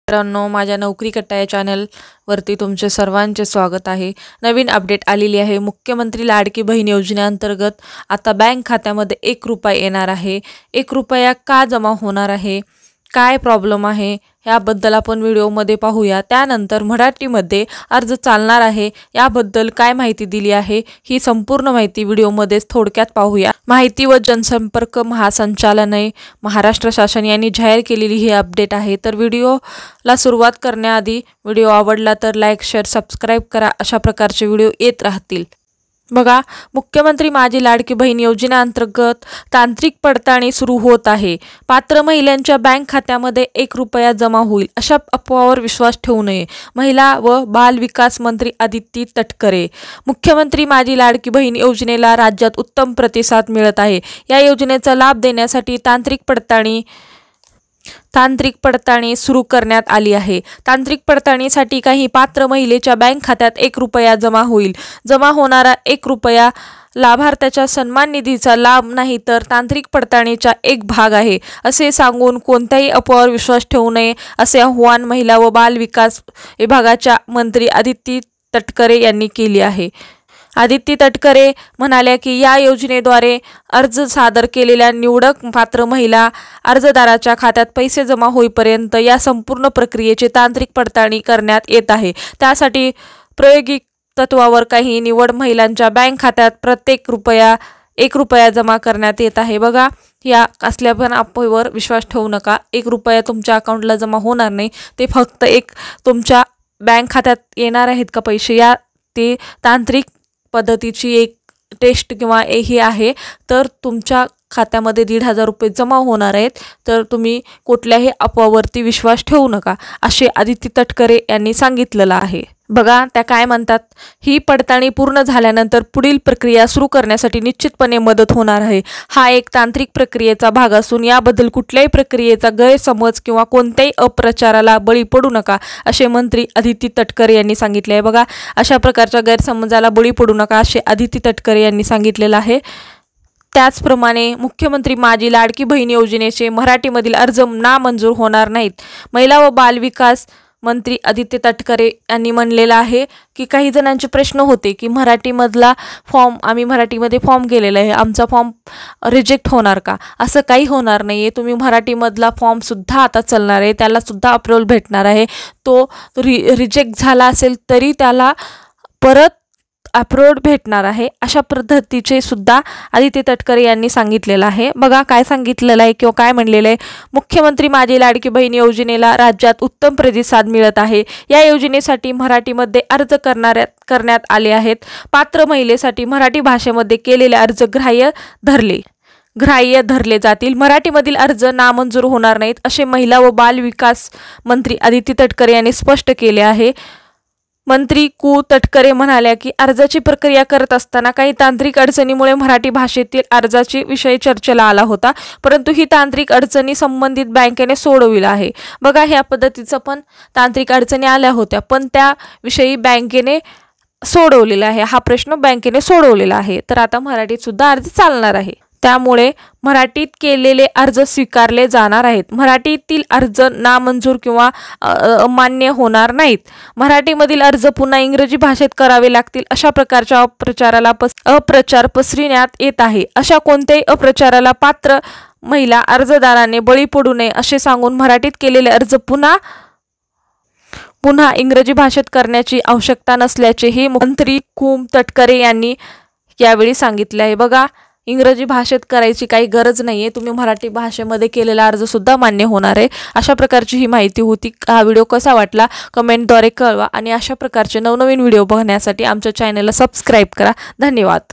मित्रांनो, माझ्या नोकरी कट्टा या चॅनलवरती तुमचे सर्वांचे स्वागत आहे। नवीन अपडेट आलेली आहे। मुख्यमंत्री लाडकी बहीण योजनेअंतर्गत आता बँक खात्यामध्ये 1 रुपया येणार आहे। 1 रुपया का जमा होणार आहे, काय प्रॉब्लेम आहे याबद्दल आपण व्हिडिओमध्ये पाहूया। त्यानंतर मराठीमध्ये अर्ज चालणार आहे याबद्दल काय माहिती दिली आहे ही संपूर्ण माहिती व्हिडिओमध्ये थोडक्यात पाहूया। माहिती व जनसंपर्क महासंचालनालय महाराष्ट्र शासन यांनी जाहीर केलेली ही अपडेट आहे। तर व्हिडिओला सुरुवात करण्याआधी व्हिडिओ आवडला तर लाईक, शेअर, सबस्क्राइब करा। अशा प्रकारचे व्हिडिओ येत राहतील। बघा, मुख्यमंत्री माझी लाडकी बहीण योजनेअंतर्गत तांत्रिक पडताळणी सुरू होत आहे। पात्र महिलांच्या बँक खात्यामध्ये 1 रुपया जमा होईल अशा अफवावर विश्वास ठेवू नये। महिला व बाल विकास मंत्री अदिती तटकरे। मुख्यमंत्री माझी लाडकी बहीण योजनेला राज्यात उत्तम प्रतिसाद मिळत आहे। या योजनेचा लाभ देण्यासाठी तांत्रिक पडताळणी सुरू करण्यात आली आहे। तांत्रिक पडताळणीसाठी काही पात्र महिलेच्या बँक खात्यात 1 रुपया जमा होईल। जमा होणारा 1 रुपया लाभार्थ्याच्या सन्मान निधीचा लाभ नाही तर तांत्रिक पडताळणीचा एक भाग आहे असे सांगून कोणत्याही अफवावर विश्वास ठेवू नये असे आवाहन महिला व बाल विकास विभागाच्या मंत्री अदिती तटकरे यांनी केले आहे। अदिती तटकरे म्हणाल्या की या योजनेद्वारे अर्ज सादर केलेल्या निवडक पात्र महिला अर्जदाराच्या खात्यात पैसे जमा होईपर्यंत या संपूर्ण प्रक्रियेची तांत्रिक पडताळणी करण्यात येत आहे। त्यासाठी प्रायोगिक तत्वावर काही निवड महिलांच्या बँक खात्यात प्रत्येक 1 रुपया जमा करण्यात येत आहे। बघा, या असल्या पण अफवेवर विश्वास ठेवू नका। 1 रुपया तुमच्या अकाउंटला जमा होणार नाही, ते फक्त तुमच्या बँक खात्यात येणार आहेत का पैसे या ते तांत्रिक पद्धतीची एक टेस्ट किंवा हे आहे। तर तुमच्या खात्यामध्ये 1,500 रुपये जमा होणार आहेत, तर तुम्ही कुठल्याही अफवावरती विश्वास ठेवू नका असे अदिती तटकरे यांनी सांगितलेलं आहे। बघा, त्या काय म्हणतात, ही पडताळणी पूर्ण झाल्यानंतर पुढील प्रक्रिया सुरू करण्यासाठी निश्चितपणे मदत होणार आहे। हा एक तांत्रिक प्रक्रियेचा भाग असून याबद्दल कुठल्याही प्रक्रियेचा गैरसमज किंवा कोणत्याही अपप्रचाराला बळी पडू नका असे मंत्री अदिती तटकरे यांनी सांगितले आहे। बघा, अशा प्रकारच्या गैरसमजाला बळी पडू नका असे अदिती तटकरे यांनी सांगितलेलं आहे। त्याचप्रमाणे मुख्यमंत्री माझी लाडकी बहीण योजनेचे मराठीमधील अर्ज नामंजूर होणार नाहीत। महिला व बाल विकास मंत्री अदिती तटकरे यांनी म्हणलेलं आहे की काही जणांचे प्रश्न होते की मराठीमधला फॉर्म आम्ही मराठीमध्ये फॉर्म केलेला आहे, आमचा फॉर्म रिजेक्ट होणार का? असं काही होणार नाही आहे। तुम्ही मराठीमधला फॉर्मसुद्धा आता चालणार आहे, त्यालासुद्धा अप्रूव्हल भेटणार आहे। तो रिजेक्ट झाला असेल तरी त्याला परत अप्रूव्हल भेटणार आहे अशा पद्धतीचे सुद्धा अदिती तटकरे यांनी सांगितलेलं आहे। बघा काय सांगितलेलं आहे किंवा काय म्हणलेलं आहे, मुख्यमंत्री माझी लाडकी बहीण योजनेला राज्यात उत्तम प्रतिसाद मिळत आहे। या योजनेसाठी मराठीमध्ये अर्ज करण्यात आले आहेत। पात्र महिलेसाठी मराठी भाषेमध्ये केलेले अर्ज ग्राह्य धरले जातील। मराठीमधील अर्ज नामंजूर होणार नाहीत असे महिला व बाल विकास मंत्री अदिती तटकरे यांनी स्पष्ट केले आहे। मंत्री तटकरे म्हणाल्या की अर्जाची प्रक्रिया करत असताना काही तांत्रिक अडचणीमुळे मराठी भाषेतील अर्जाची विषय चर्चेला आला होता, परंतु ही तांत्रिक अडचणी संबंधित बँकेने सोडविला आहे। बघा, ह्या पद्धतीचं पण तांत्रिक अडचणी आल्या होत्या, पण त्या विषयी बँकेने सोडवलेला आहे। हा प्रश्न बँकेने सोडवलेला आहे, तर आता मराठीत सुद्धा अर्ज चालणार आहे। त्यामुळे मराठीत केलेले अर्ज स्वीकारले जाणार आहेत। मराठीतील अर्ज नामंजूर किंवा अमान्य होणार नाहीत। मराठीमधील अर्ज पुन्हा इंग्रजी भाषेत करावे लागतील अशा प्रकारच्या अप्रचार पसरविण्यात येत आहे। अशा कोणत्याही अप्रचाराला पात्र महिला अर्जदाराने बळी पडू नये असे सांगून मराठीत केलेले अर्ज पुन्हा इंग्रजी भाषेत करण्याची आवश्यकता नसल्याचेही मंत्री तटकरे यांनी यावेळी सांगितले आहे। बघा, इंग्रजी भाषेत करायची काही गरज नाही आहे, तुम्ही मराठी भाषेमध्ये केलेला अर्ज सुद्धा मान्य होणार आहे। अशा प्रकारची ही माहिती होती। हा व्हिडिओ कसा वाटला कमेंटद्वारे कळवा आणि अशा प्रकारचे नवनवीन व्हिडिओ बघण्यासाठी आमच्या चॅनलला सबस्क्राईब करा। धन्यवाद।